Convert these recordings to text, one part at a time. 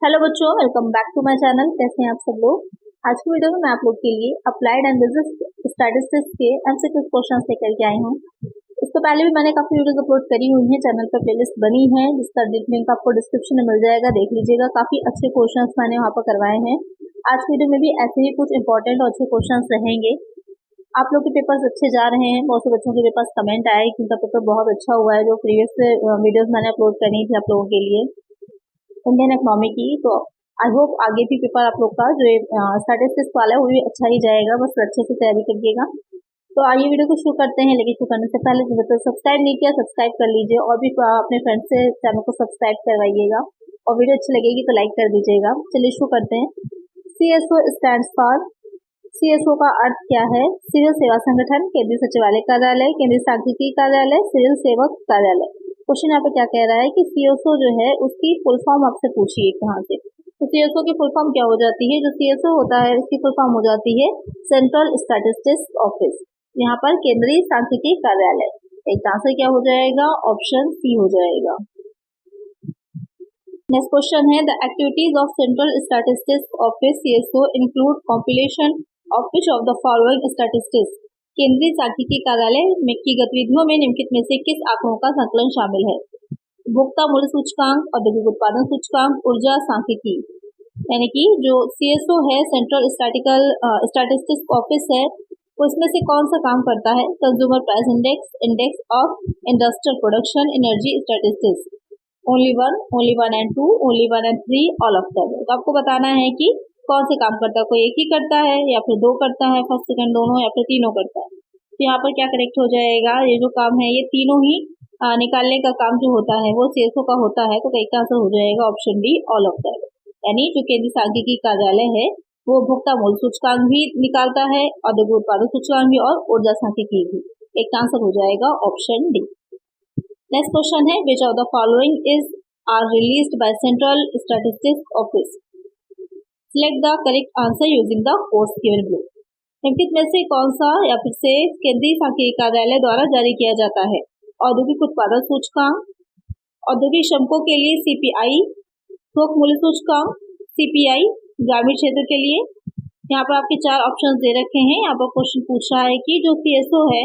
Hello बच्चों, welcome back to my channel. कैसे हैं आप सब लोग। आज की वीडियो में मैं आप लोग के लिए अप्लाइड एंड बिजनेस स्टैटिस्टिक्स के एमसीक्यू क्वेश्चंस लेकर के आई हूँ। इससे पहले भी मैंने काफी वीडियोस अपलोड करी हुई हैं, चैनल पर प्लेलिस्ट बनी है जिसका लिंक आपको डिस्क्रिप्शन में मिल जाएगा, देख लीजिएगा। काफी अच्छे क्वेश्चंस मैंने वहाँ पर करवाए हैं। आज की वीडियो में भी ऐसे ही कुछ इंपॉर्टेंट और अच्छे क्वेश्चन रहेंगे। आप लोग के पेपर्स अच्छे जा रहे हैं। बहुत से बच्चों के पास कमेंट आए कि उनका पेपर बहुत अच्छा हुआ है, जो प्रीवियस वीडियोस मैंने अपलोड करनी थी आप लोगों के लिए इंडियन इकोनॉमी की। तो आई होप आगे भी पेपर आप लोग का जो स्टैटिस्टिक्स वाला है वो भी अच्छा ही जाएगा, बस अच्छे से तैयारी करिएगा। तो आइए वीडियो को शुरू करते हैं, लेकिन शुरू करने से पहले जो सब्सक्राइब नहीं किया सब्सक्राइब कर लीजिए और भी अपने फ्रेंड्स से चैनल को सब्सक्राइब करवाइएगा और वीडियो अच्छी लगेगी तो लाइक कर दीजिएगा। चलिए शुरू करते हैं। CSO स्टैंड्स फॉर, CSO का अर्थ क्या है? सिविल सेवा संगठन, केंद्रीय सचिवालय कार्यालय, केंद्रीय सांख्यिकी कार्यालय, सिविल सेवक कार्यालय। क्वेश्चन यहाँ पे क्या कह रहा है कि CSO जो है उसकी फुल फॉर्म आपसे पूछिए कहाँ से। तो CSO की फुल फॉर्म क्या हो जाती है? जो CSO होता है उसकी फुल फॉर्म हो जाती है सेंट्रल स्टैटिस्टिक्स ऑफिस, यहाँ पर केंद्रीय सांख्यिकी कार्यालय। एक आंसर क्या हो जाएगा? ऑप्शन सी हो जाएगा। नेक्स्ट क्वेश्चन है, the activities of central statistics office CSO include compilation of which of the following statistics. केंद्रीय सांख्यिकी कार्यालय में की गतिविधियों में निम्नलिखित में से किस आंकड़ों का संकलन शामिल है? उपभोक्ता मूल्य सूचकांक, औद्योगिक उत्पादन सूचकांक, ऊर्जा सांख्यिकी। यानी कि जो CSO है सेंट्रल स्टैटिस्टिक्स ऑफिस है, उसमें से कौन सा काम करता है? Consumer price index, index of industrial production, energy statistics. Only one and two, only one and three, all of that. तो आपको बताना है कि कौन से काम करता है, कोई एक ही करता है या फिर दो करता है, फर्स्ट सेकंड दोनों, या फिर तीनों करता है। तो यहाँ पर क्या करेक्ट हो जाएगा? ये जो काम है ये तीनों ही निकालने का काम जो होता है वो CSO का होता है। तो कई का आंसर हो जाएगा option D, all of that. यानी जो केंद्रीय सांख्यिकी कार्यालय है वो उपभोक्ता मूल्य सूचकांक भी निकालता है, औद्योगिक उत्पादन सूचकांक भी और ऊर्जा सांख्यिकी भी। एक आंसर हो जाएगा ऑप्शन डी। नेक्स्ट क्वेश्चन है, which of the following is are released by central statistics office. Select the correct answer using the course given below. निम्नलिखित में से कौन सा या फिर से केंद्रीय सांख्यिकी कार्यालय द्वारा जारी किया जाता है? औद्योगिक उत्पादन सूचकांक, औद्योगिक श्रमिकों के लिए CPI, थोक मूल्य सूचकांक, CPI ग्रामीण क्षेत्र के लिए। यहाँ पर आपके चार ऑप्शन दे रखे हैं। यहाँ पर क्वेश्चन पूछ रहा है कि जो CSO है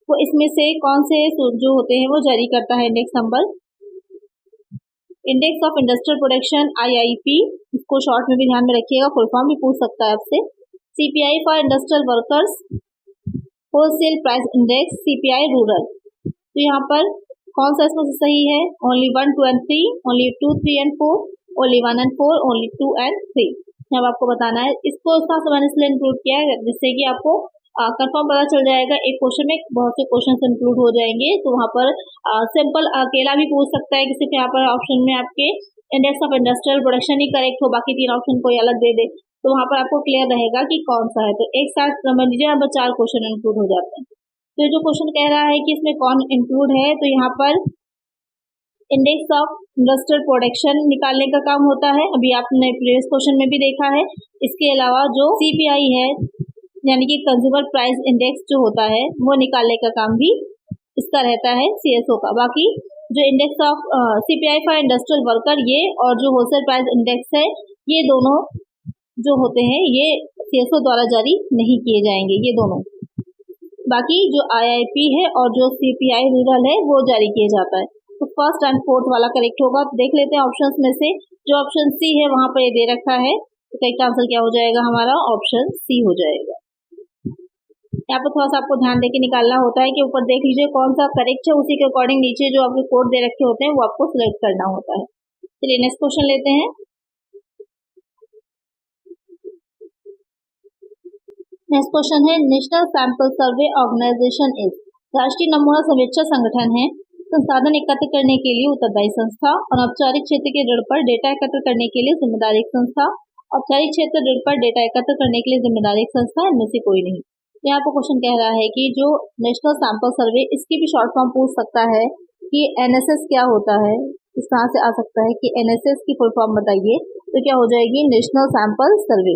वो इसमें से कौन से जो होते हैं वो जारी करता है? Index number, index of industrial production IIP, इसको शॉर्ट में भी ध्यान में रखिएगा, फुल फॉर्म भी पूछ सकता है आपसे। CPI for industrial workers, wholesale price index, CPI rural. तो यहाँ पर कौन सा इसमें से सही है? Only 1, 2 and 3, only 2, 3 and 4, only 1 and 4, only 2 and 3। अब आपको बताना है। इसको इस तरह से मैंने इसलिए इंक्लूड किया है जिससे कि आपको कंफर्म पता चल जाएगा। एक क्वेश्चन में बहुत से क्वेश्चन इंक्लूड हो जाएंगे, तो वहाँ पर सिंपल अकेला भी पूछ सकता है कि सिर्फ यहाँ पर ऑप्शन में आपके index of industrial production he correct हो, बाकी तीन ऑप्शन कोई अलग दे दे, तो वहाँ पर आपको क्लियर रहेगा कि कौन सा है। तो एक साथ समझ लीजिए यहाँ पर चार क्वेश्चन इंक्लूड हो जाते हैं। तो जो क्वेश्चन कह रहा है कि इसमें कौन इंक्लूड है, तो यहाँ पर इंडेक्स ऑफ इंडस्ट्रियल प्रोडक्शन निकालने का काम होता है, अभी आपने प्रीवियस क्वेश्चन में भी देखा है। इसके अलावा जो CPI है यानी कि कंज्यूमर प्राइस इंडेक्स जो होता है वो निकालने का काम भी इसका रहता है CSO का। बाकी जो index of CPI for industrial worker ये और जो होलसेल प्राइस इंडेक्स है, ये दोनों जो होते हैं ये CSO द्वारा जारी नहीं किए जाएंगे, ये दोनों। बाकी जो IIP है और जो CPI रूरल है वो जारी किया जाता है। तो फर्स्ट एंड फोर्थ वाला करेक्ट होगा। तो देख लेते हैं ऑप्शंस में से, जो ऑप्शन सी है वहां पर ये दे रखा है, तो करेक्ट आंसर क्या हो जाएगा हमारा? ऑप्शन सी हो जाएगा। यहाँ पर थोड़ा सा आपको ध्यान देके निकालना होता है कि ऊपर देख लीजिए कौन सा करेक्ट है, उसी के अकॉर्डिंग नीचे जो आपके कोड दे रखे होते हैं वो आपको सिलेक्ट करना होता है। चलिए नेक्स्ट क्वेश्चन लेते हैं। नेक्स्ट क्वेश्चन है, national sample survey organisation is. राष्ट्रीय नमूना समीक्षा संगठन है। संसाधन एकत्र करने के लिए उत्तरदायी संस्था, अनौपचारिक क्षेत्र के ऋण पर डेटा एकत्र करने के लिए जिम्मेदार एक संस्था, औपचारिक क्षेत्र ऋण पर डेटा एकत्र करने के लिए जिम्मेदार एक संस्था, इनमें से कोई नहीं। यहाँ पर क्वेश्चन कह रहा है कि जो नेशनल सैंपल सर्वे, इसकी भी शॉर्ट फॉर्म पूछ सकता है कि NSS क्या होता है। इस तरह से आ सकता है कि NSS की फुल फॉर्म बताइए, तो क्या हो जाएगी? National sample survey.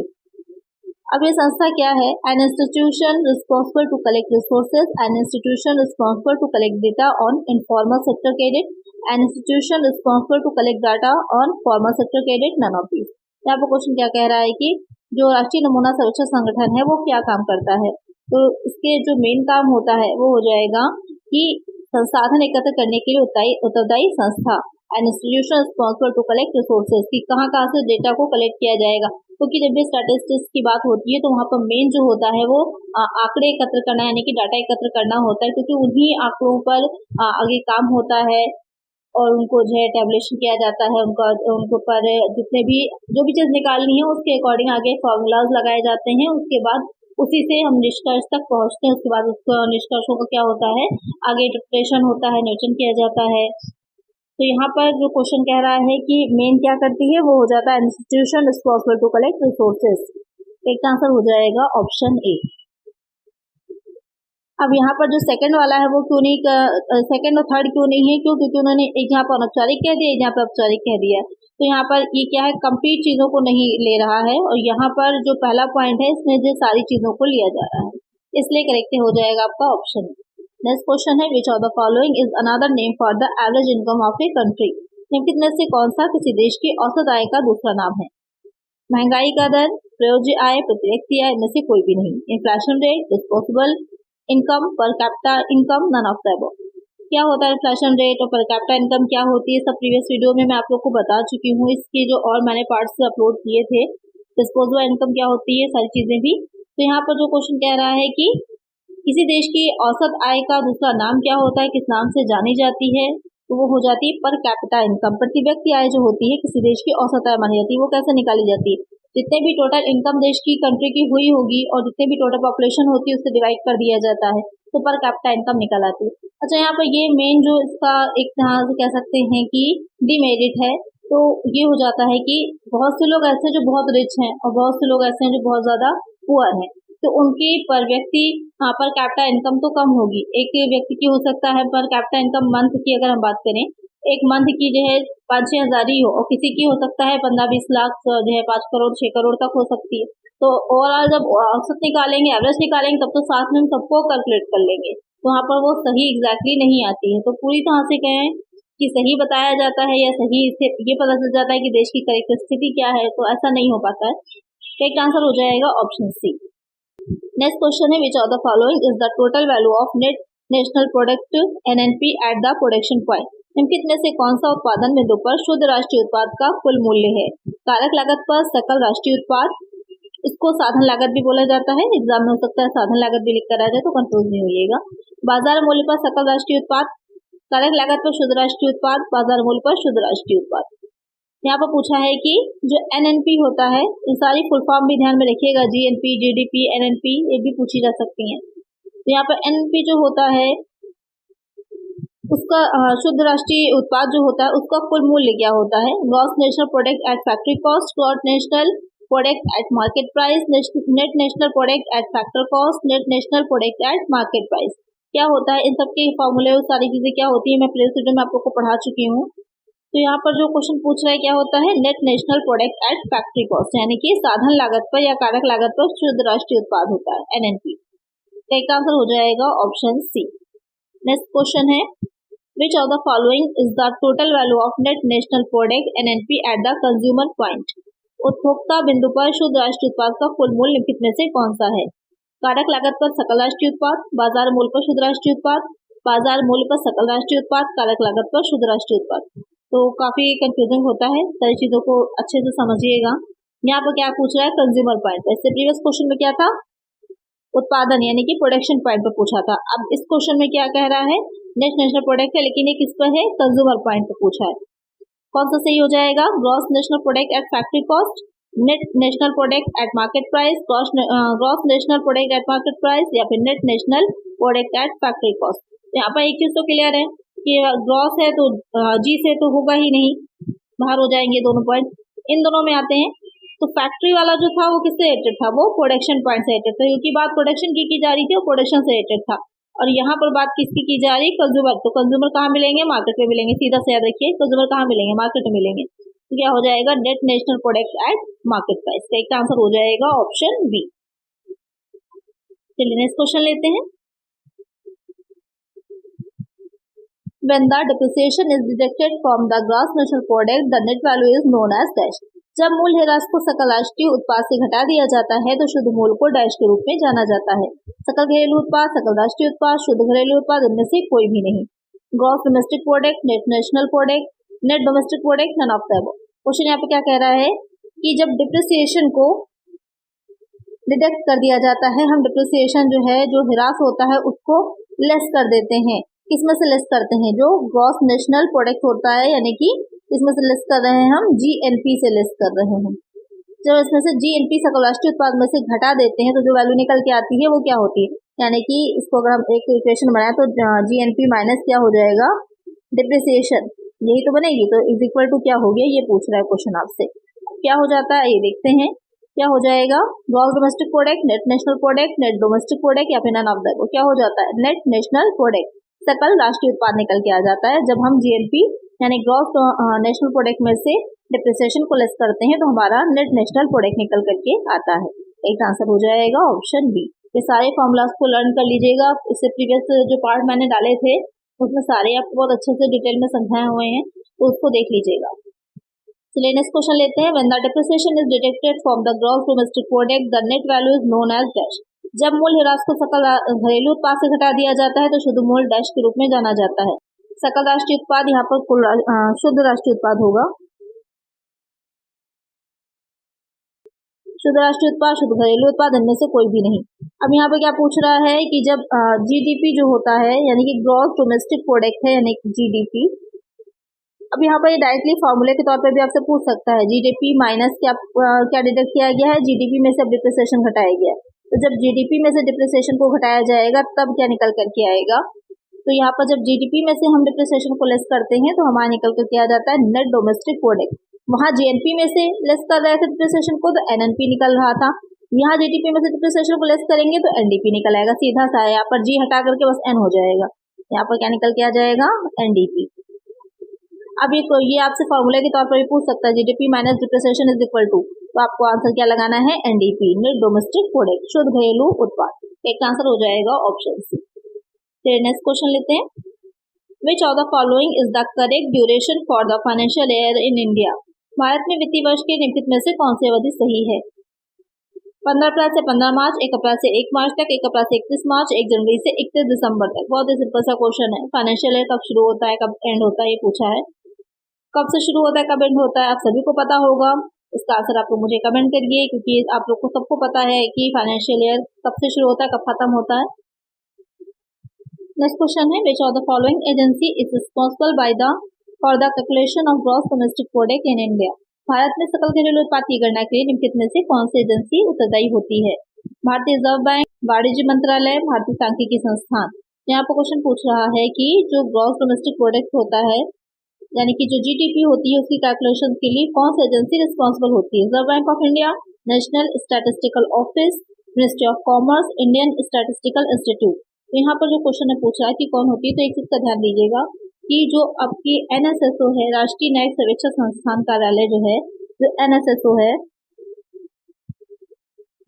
अब ये संस्था क्या है? An institution responsible to collect resources, an institution responsible to collect data on informal sector credit, an institution responsible to collect data on formal sector credit, none of these. यहाँ पर question क्या कह रहा है कि जो राष्ट्रीय नमूना सर्वेक्षण संगठन है वो क्या काम करता है। तो इसके जो मेन काम होता है वो हो जाएगा कि संसाधन एकत्र करने के लिए उत्तरदायी संस्था, an institution responsible to collect resources, कि कहाँ से डेटा को कलेक्ट किया जाएगा। क्योंकि जब भी स्टैटिस्टिक्स की बात होती है तो वहाँ पर मेन जो होता है वो आंकड़े एकत्र करना यानी कि डाटा एकत्र करना होता है, क्योंकि उन्हीं आंकड़ों पर आगे काम होता है और उनको जो है टैबुलेशन किया जाता है, उनको पर जितने भी जो भी चीज़ निकालनी है उसके अकॉर्डिंग आगे फॉर्मूलाज लगाए जाते हैं। उसके बाद उसी से हम निष्कर्ष तक पहुंचते हैं। उसके बाद उसको निष्कर्षों का क्या होता है, आगे इंटरप्रिटेशन होता है, निरीक्षण किया जाता है। तो यहाँ पर जो क्वेश्चन कह रहा है कि मेन क्या करती है वो हो जाता है institution responsible to collect resources. एक आंसर हो जाएगा ऑप्शन ए। अब यहाँ पर जो सेकंड वाला है वो क्यों नहीं, सेकंड और थर्ड क्यों नहीं है, क्योंकि उन्होंने एक यहाँ पर अनौपचारिक कह दिया, एक यहाँ पर औपचारिक कह दिया। तो यहाँ पर ये क्या है, कंप्लीट चीजों को नहीं ले रहा है, और यहाँ पर जो पहला पॉइंट है इसमें जो सारी चीजों को लिया जा रहा है, इसलिए करेक्ट हो जाएगा आपका ऑप्शन। नेक्स्ट क्वेश्चन है, which of the following is another name for the average income of a country. निम्नलिखित में से कौन सा किसी देश की औसत आय का दूसरा नाम है। महंगाई का दर, प्रयोज्य आय, प्रत्यक्ष आय, इनमें से कोई भी नहीं। Inflation rate, disposable income, per capita income, none of the above. क्या होता है इन्फ्लेशन रेट और पर कैपिटा इनकम क्या होती है, सब प्रीवियस वीडियो में मैं आप लोग को बता चुकी हूँ। इसके जो और मैंने पार्ट्स अपलोड किए थे, डिस्पोजेबल इनकम क्या होती है, सारी चीजें भी। तो यहाँ पर जो क्वेश्चन कह रहा है कि किसी देश की औसत आय का दूसरा नाम क्या होता है, किस नाम से जानी जाती है, तो वो हो जाती है पर कैपिटा इनकम। प्रति व्यक्ति आय जो होती है किसी देश की औसत आय मानी जाती है। वो कैसे निकाली जाती है, जितने भी टोटल इनकम देश की कंट्री की हुई होगी और जितने भी टोटल पॉपुलेशन होती है उससे डिवाइड कर दिया जाता है, तो पर कैपिटा इनकम निकल आती है। अच्छा, यहाँ पर ये मेन जो इसका एक तरह से कह सकते हैं कि डिमेरिट है, तो ये हो जाता है कि बहुत से लोग ऐसे हैं जो बहुत रिच हैं और बहुत से लोग ऐसे हैं जो बहुत ज्यादा पुअर हैं, तो उनकी पर व्यक्ति पर कैपिटा इनकम तो कम होगी। एक व्यक्ति की हो सकता है पर कैपिटा इनकम मंथ की अगर हम बात करें, एक मंथ की जो है 5-6 हज़ार ही हो, और किसी की हो सकता है 15-20 लाख जो है 5 करोड़ 6 करोड़ तक हो सकती है। तो ओवरऑल जब औसत निकालेंगे, एवरेज निकालेंगे, तब तो साथ में हम सबको कैलकुलेट कर लेंगे, तो वहाँ पर वो सही एग्जैक्टली नहीं आती है। तो पूरी तरह से कहें कि सही बताया जाता है या सही इससे ये पता चल जाता है कि देश की करेक्ट स्थिति क्या है, तो ऐसा नहीं हो पाता है। करेक्ट आंसर हो जाएगा ऑप्शन सी। नेक्स्ट क्वेश्चन है, which of the following is the total value of net national product NNP at the production point. निम्नलिखित में से कौन सा उत्पादन बिंदु पर शुद्ध राष्ट्रीय उत्पाद का कुल मूल्य है। कारक लागत पर सकल राष्ट्रीय उत्पाद, इसको साधन लागत भी बोला जाता है, एग्जाम में हो सकता है साधन लागत भी लिख कर आ जाए तो कंफ्यूज नहीं होइएगा। बाजार मूल्य पर सकल राष्ट्रीय उत्पाद, कारक लागत पर शुद्ध राष्ट्रीय उत्पाद, बाजार मूल्य पर शुद्ध राष्ट्रीय उत्पाद। यहाँ पर पूछा है कि जो एनएनपी होता है, ये सारी फुल फॉर्म भी ध्यान में रखिएगा, जीएनपी, जीडीपी, एनएनपी, ये भी पूछी जा सकती हैं। तो यहाँ पर एनएनपी जो होता है उसका शुद्ध राष्ट्रीय उत्पाद जो होता है उसका कुल मूल्य क्या होता है। Gross national product at factory cost, gross national product at market price, net national product at factor cost, net national product at market price. क्या होता है, इन सबके फॉर्मूले सारी चीजें क्या होती है मैं प्रीवियस वीडियो में आप लोग को पढ़ा चुकी हूँ। तो यहाँ पर जो क्वेश्चन पूछ रहा है क्या होता है, net national product at factory cost, यानी कि साधन लागत पर या कारक लागत पर शुद्ध राष्ट्रीय उत्पाद होता है एनएनपी। करेक्ट आंसर हो जाएगा ऑप्शन सी। नेक्स्ट क्वेश्चन है, which of the following is the total value of net national product NNP at the consumer point. उपभोक्ता बिंदु पर शुद्ध राष्ट्रीय उत्पाद का कुल मूल्य निम्नलिखित में से कौन सा है। कारक लागत पर सकल राष्ट्रीय उत्पाद, बाजार मूल्य पर शुद्ध राष्ट्रीय उत्पाद, बाजार मूल्य पर सकल राष्ट्रीय उत्पाद, कारक लागत पर शुद्ध राष्ट्रीय उत्पाद। तो काफी कंफ्यूजिंग होता है, सारी चीजों को अच्छे से समझिएगा। यहाँ पर क्या पूछ रहा है, कंज्यूमर पॉइंट। इससे प्रीवियस क्वेश्चन में क्या था, उत्पादन यानी कि प्रोडक्शन पॉइंट पर पूछा था। अब इस क्वेश्चन में क्या कह रहा है, नेट नेशनल प्रोडक्ट है, लेकिन ये किस पर है, कंज्यूमर पॉइंट पर पूछा है। कौन सा सही हो जाएगा, gross national product at factory cost, net national product at market price, gross national product at market price, या फिर net national product at factory cost. यहाँ पर एक चीज तो क्लियर है कि ग्रॉस है तो जी से तो होगा ही नहीं, बाहर हो जाएंगे दोनों पॉइंट। इन दोनों में आते हैं तो फैक्ट्री वाला जो था वो किससे रिलेटेड था, वो प्रोडक्शन पॉइंट से रिलेटेड था, क्योंकि बात प्रोडक्शन की जा रही थी और प्रोडक्शन से रिलेटेड था। और यहाँ पर बात किसकी की जा रही, कंज्यूमर। तो कंज्यूमर कहाँ मिलेंगे, मार्केट में मिलेंगे। सीधा से याद रखिए, कंज्यूमर कहाँ मिलेंगे, मार्केट में मिलेंगे। तो क्या हो जाएगा, net national product at market price. का एक आंसर हो जाएगा ऑप्शन बी। चलिए नेक्स्ट क्वेश्चन लेते हैं। When the depreciation is deducted from the gross national product, the net value is known as dash. जब मूल ह्रास को सकल राष्ट्रीय उत्पाद से घटा दिया जाता है तो शुद्ध मूल को डैश के रूप में जाना जाता है। सकल घरेलू उत्पाद, सकल राष्ट्रीय उत्पाद, शुद्ध घरेलू उत्पाद, इनमें से कोई भी नहीं। Gross domestic product, net national product, net domestic product, none of the above. Question यहाँ पे क्या कह रहा है कि जब डिप्रिसिएशन को डिडक्ट कर दिया जाता है, हम डिप्रिसिएशन जो है, जो ह्रास होता है, उसको लेस कर देते हैं। किसमें से लेस करते हैं? जो ग्रॉस नेशनल प्रोडक्ट होता है, यानी कि इसमें से लेस कर रहे हैं हम, जीएनपी से लेस कर रहे हैं। जब इसमें से जीएनपी सकल राष्ट्रीय उत्पाद में से घटा देते हैं तो जो वैल्यू निकल के आती है वो क्या होती है? यानी कि इसको अगर हम एक इक्वेशन बनाए तो जीएनपी माइनस क्या हो जाएगा? डिप्रिसिएशन, यही तो बनेगी। तो इज इक्वल टू क्या हो गया, ये पूछ रहा है क्वेश्चन आपसे। क्या हो जाता है ये देखते हैं। क्या हो जाएगा? Gross domestic product, net national product, net domestic product या फिर नन ऑफ द अबव। क्या हो जाता है? नेट नेशनल प्रोडक्ट, सकल राष्ट्रीय उत्पाद निकल के आ जाता है। जब हम जीएनपी यानी ग्रॉस नेशनल प्रोडक्ट में से डिप्रिसिएशन को लेस करते हैं तो हमारा नेट नेशनल प्रोडक्ट निकल करके आता है। एक आंसर हो जाएगा ऑप्शन बी। ये सारे फॉर्मूलाज को लर्न कर लीजिएगा। इससे प्रीवियस जो पार्ट मैंने डाले थे उसमें सारे आपको बहुत अच्छे से डिटेल में समझाए हुए हैं, तो उसको देख लीजिएगा। चलिए नेक्स्ट क्वेश्चन लेते हैं। When the depreciation is deducted from the gross domestic product, the net value is known as dash. जब मूल ह्रास को सकल घरेलू उत्पाद से घटा दिया जाता है तो शुद्ध मूल डैश के रूप में जाना जाता है। सकल राष्ट्रीय उत्पाद यहाँ पर कुल शुद्ध राष्ट्रीय उत्पाद होगा। शुद्ध राष्ट्रीय उत्पाद, शुद्ध घरेलू उत्पाद, इनमें से कोई भी नहीं। अब यहाँ पे क्या पूछ रहा है कि जब जीडीपी जो होता है, यानी कि ग्रॉस डोमेस्टिक प्रोडक्ट है, यानी जीडीपी। अब यहाँ पर डायरेक्टली फॉर्मूले के तौर पे भी आपसे पूछ सकता है, जीडीपी माइनस क्या डिडक्ट किया गया है? जीडीपी में से अब डिप्रिसिएशन घटाया गया है। तो जब जीडीपी में से डिप्रिसिएशन को घटाया जाएगा तब क्या निकल करके आएगा? तो यहाँ पर जब जीडीपी में से हम डिप्रिसिएशन को लेस करते हैं तो हमारा निकल करके आ जाता है नेट डोमेस्टिक प्रोडक्ट। वहाँ जीएनपी में से लेस कर रहे थे डिप्रिसिएशन को तो एनएनपी निकल रहा था। यहाँ जीडीपी में से डिप्रिसिएशन को लेस करेंगे तो एनडीपी निकल आएगा। सीधा सा है, यहाँ पर जी हटा करके बस एन हो जाएगा। यहाँ पर क्या निकल के आ जाएगा? एनडीपी। अब ये आपसे फॉर्मूले के तौर पर भी पूछ सकता है, GDP minus depreciation is equal to, तो आपको आंसर क्या लगाना है? एनडीपी, नेट डोमेस्टिक प्रोडक्ट, शुद्ध घरेलू उत्पाद। एक आंसर हो जाएगा ऑप्शन सी। फिर नेक्स्ट क्वेश्चन लेते हैं। विच of the following is the correct duration for the financial year in India? Bharat में वित्तीय वर्ष के निम्नलिखित में से कौन सी अवधि सही है? 15 अप्रैल से 15 मार्च, 1 अप्रैल से 1 मार्च तक, 1 अप्रैल से 31 मार्च, 1 जनवरी से 31 दिसंबर तक। बहुत ही सिंपल सा क्वेश्चन है। फाइनेंशियल ईयर कब शुरू होता है, कब एंड होता है, ये पूछा है। कब से शुरू होता है, कब एंड होता है, आप सभी को पता होगा। इसका आंसर आप लोग मुझे कमेंट करिए, क्योंकि आप लोग को सबको पता है कि फाइनेंशियल ईयर कब से शुरू होता है, कब खत्म होता है। नेक्स्ट क्वेश्चन है, which of the following agency is responsible for the calculation of gross domestic product in India? Bharat में सकल घरेलू उत्पाद की गणना के लिए निम्नलिखित में से कौन सी एजेंसी उत्तरदायी होती है? भारतीय रिजर्व बैंक, वाणिज्य मंत्रालय, भारतीय सांख्यिकी संस्थान। यहाँ पर क्वेश्चन पूछ रहा है कि जो ग्रॉस डोमेस्टिक प्रोडक्ट होता है, यानी कि जो जीडीपी होती है, उसकी कैलकुलेशन के लिए कौन सी एजेंसी रिस्पॉन्सिबल होती है? Reserve bank of India, national statistical office, ministry of commerce, Indian statistical institute. तो यहाँ पर जो क्वेश्चन है पूछा है कि कौन होती है, तो एक चीज का ध्यान दीजिएगा कि जो आपकी एनएसएसओ है, राष्ट्रीय न्यायिक सर्वेक्षण संस्थान कार्यालय जो है, जो एनएसएसओ है,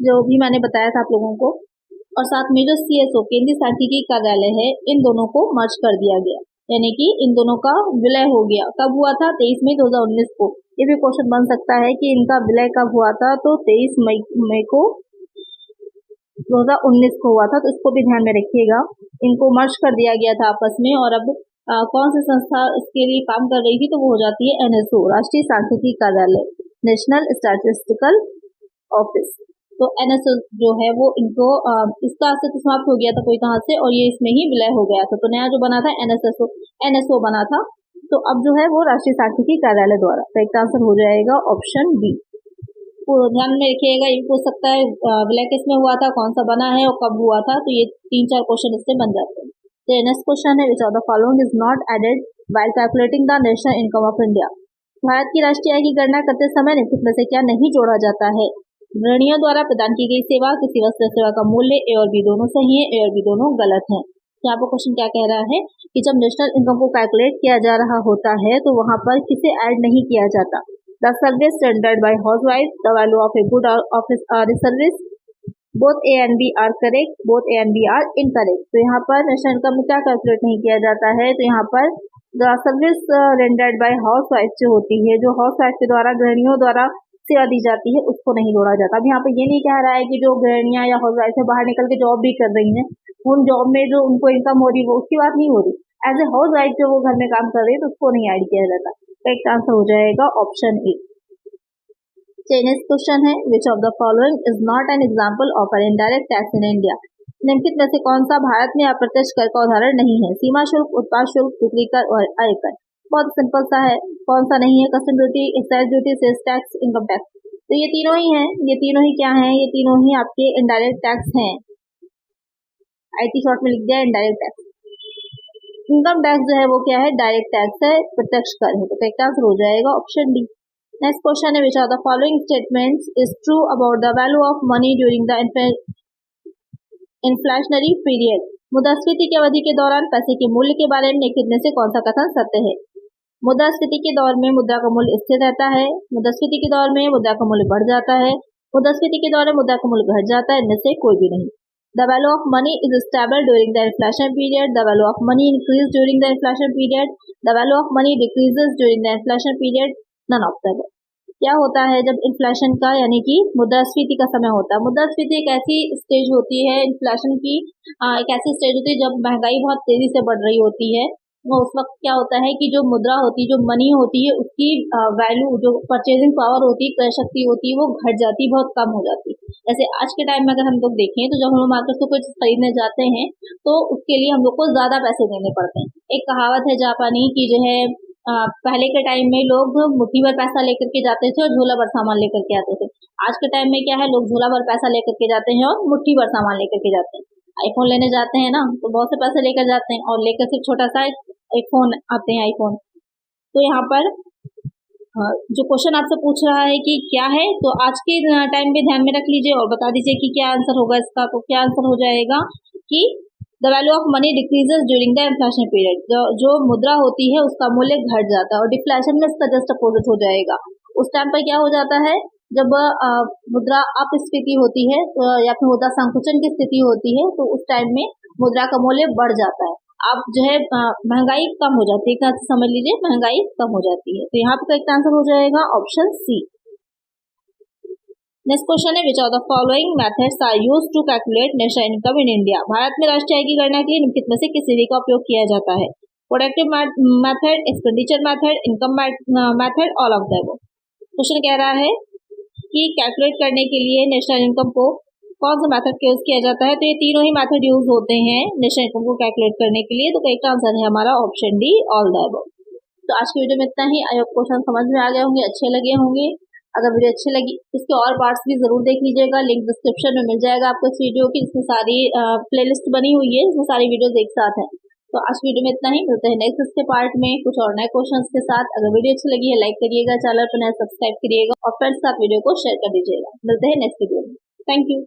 जो भी मैंने बताया था आप लोगों को, और साथ में जो सीएसओ केंद्रीय सांख्यिकी कार्यालय है, इन दोनों को मर्ज कर दिया गया, यानी कि इन दोनों का विलय हो गया। कब हुआ था? 23 मई 2019 को। ये भी क्वेश्चन बन सकता है कि इनका विलय कब हुआ था, तो 23 मई को 2019 को हुआ था। तो इसको भी ध्यान में रखिएगा, इनको मर्ज कर दिया गया था आपस में। और अब कौन सी संस्था इसके लिए काम कर रही थी, तो वो हो जाती है एनएसओ, राष्ट्रीय सांख्यिकी कार्यालय, नेशनल स्टैटिस्टिकल ऑफिस। तो एनएसओ जो है वो इनको इसका अस्तित्व समाप्त हो गया था कोई कहाँ से, और ये इसमें ही विलय हो गया था। तो नया जो बना था एनएसओ बना था। तो अब जो है वो राष्ट्रीय सांख्यिकी कार्यालय द्वारा। तो एक आंसर हो जाएगा ऑप्शन बी। ध्यान में रखिएगा, ये पूछ सकता है विलय किसमें हुआ था, कौन सा बना है और कब हुआ था। तो ये 3-4 क्वेश्चन इससे बन जाते हैं। तो नेक्स्ट क्वेश्चन है, which of the following is not added while calculating the national income of India? Bharat की राष्ट्रीय आय की गणना करते समय निम्नलिखित में से क्या नहीं जोड़ा जाता है? ऋणियों द्वारा प्रदान की गई सेवा, किसी वस्तु सेवा का मूल्य, ए और बी दोनों सही है, ए और बी दोनों गलत हैं। यहाँ पर क्वेश्चन क्या कह रहा है कि जब नेशनल इनकम को कैलकुलेट किया जा रहा होता है तो वहां पर किसे ऐड नहीं किया जाता? The service rendered by housewife, the value of a good of service, both A and B are correct, both A and B are incorrect. तो यहाँ पर नेशनल इनकम में क्या कैलकुलेट नहीं किया जाता है, तो यहाँ पर the service rendered bye house wife जो होती है, जो हाउस वाइफ के द्वारा, गृहिणियों द्वारा सेवा दी जाती है, उसको नहीं जोड़ा जाता। अब यहाँ पे ये नहीं कह रहा है कि जो गृहिणियां या हाउस वाइफ से बाहर निकल के जॉब भी कर रही हैं, उन जॉब में जो उनको इनकम हो रही है वो उसकी बात नहीं हो रही। एज ए हाउस वाइफ जो वो घर में काम कर रही है तो उसको नहीं ऐड किया जाता। करेक्ट आंसर हो जाएगा ऑप्शन ए। नेक्स्ट क्वेश्चन है, which of the following is not an example of an indirect tax in India. निम्नलिखित में से कौन सा भारत में अप्रत्यक्ष कर का उदाहरण नहीं है? सीमा शुल्क, उत्पाद शुल्क, बिक्री कर और आयकर। बहुत सिंपल सा है, कौन सा नहीं है? Custom duty, excise duty, sales tax, income tax. तो ये तीनों ही हैं, ये तीनों ही क्या हैं? ये तीनों ही आपके इनडायरेक्ट टैक्स हैं। IT शॉर्ट में लिख दिया इनडायरेक्ट टैक्स। इनकम टैक्स जो है वो क्या है? डायरेक्ट टैक्स है, प्रत्यक्ष कर है। तो करेक्ट आंसर हो जाएगा ऑप्शन डी। नेक्स्ट क्वेश्चन है, which are the following statements is true about the value of money during the inflationary period. मुद्रास्फीति की अवधि के दौरान पैसे के मूल्य के बारे में निम्नलिखित में से कौन सा कथन सत्य है? मुद्रास्फीति के दौर में मुद्रा का मूल्य स्थिर रहता है, मुद्रास्फीति के दौर में मुद्रा का मूल्य बढ़ जाता है, मुद्रास्फीति के दौर में मुद्रा का मूल्य घट जाता है, इनमें से कोई भी नहीं। The value of money is stable during the inflation period, the value of money increase during the inflation period, the value of money decreases during the inflation period, none of the. क्या होता है जब inflation का यानी कि मुद्रास्फीति का समय होता है? मुद्रास्फीति एक ऐसी स्टेज होती है इन्फ्लेशन की, एक ऐसी स्टेज होती है जब महंगाई बहुत तेजी से बढ़ रही होती है। वो उस वक्त क्या होता है कि जो मुद्रा होती है, जो मनी होती है, उसकी वैल्यू, जो परचेजिंग पावर होती है, क्रय शक्ति होती है, वो घट जाती है, बहुत कम हो जाती है। जैसे आज के टाइम में अगर हम लोग देखें तो जब हम लोग मार्केट से कुछ खरीदने जाते हैं तो उसके लिए हम लोग को ज्यादा पैसे देने पड़ते हैं। एक कहावत है जापानी की जो है, पहले के टाइम में लोग मुट्ठी भर पैसा लेकर के जाते थे और झोला भर सामान लेकर के आते थे। आज के टाइम में क्या है, लोग झोला भर पैसा लेकर के जाते हैं और मुट्ठी भर सामान लेकर के जाते हैं। आईफोन लेने जाते हैं ना तो बहुत से पैसे लेकर जाते हैं और लेकर सिर्फ छोटा सा एक फोन आते हैं, आईफोन। तो यहाँ पर जो क्वेश्चन आपसे पूछ रहा है कि क्या है, तो आज के टाइम में ध्यान में रख लीजिए और बता दीजिए कि क्या आंसर होगा इसका। तो क्या आंसर हो जाएगा कि the value of money decreases during the inflation period. जो मुद्रा होती है उसका मूल्य घट जाता है, और डिफ्लेशन में इसका जस्ट अपोजिट हो जाएगा। उस टाइम पर क्या हो जाता है, जब मुद्रा अपस्फीति होती है या फिर मुद्रा संकुचन की स्थिति होती है, तो उस टाइम में मुद्रा का मूल्य बढ़ जाता है। अब जो है महंगाई कम हो जाती है, समझ लीजिए महंगाई कम हो जाती है। तो यहाँ पे करेक्ट आंसर हो जाएगा ऑप्शन सी। नेक्स्ट क्वेश्चन है, which of the following methods are used to calculate national income in India. Bharat में राष्ट्रीय आय की गणना के लिए निम्नलिखित में से किस विधि का उपयोग किया जाता है? Productive method, expenditure method, income method, all of the above. Question कह रहा है कि कैलकुलेट करने के लिए नेशनल इनकम को कौन सा मेथड का यूज किया जाता है? तो ये तीनों ही मेथड यूज होते हैं नेशनल इनकम को कैलकुलेट करने के लिए। तो करेक्ट आंसर है हमारा option D, all the above. तो आज की वीडियो में इतना ही। आई होप क्वेश्चन समझ में आ गए होंगे, अच्छे लगे होंगे। अगर वीडियो अच्छी लगी इसके और पार्ट्स भी जरूर देख लीजिएगा। लिंक डिस्क्रिप्शन में मिल जाएगा आपको इस वीडियो की, जिसमें सारी प्लेलिस्ट बनी हुई है, इसमें सारी वीडियोस एक साथ हैं। तो आज की वीडियो में इतना ही, मिलते हैं नेक्स्ट इसके पार्ट में कुछ और नए क्वेश्चंस के साथ। अगर वीडियो अच्छी लगी है लाइक करिएगा, चैनल पर नया सब्सक्राइब करिएगा और फ्रेंड्स के साथ वीडियो को शेयर कर दीजिएगा। मिलते हैं नेक्स्ट वीडियो में। Thank you.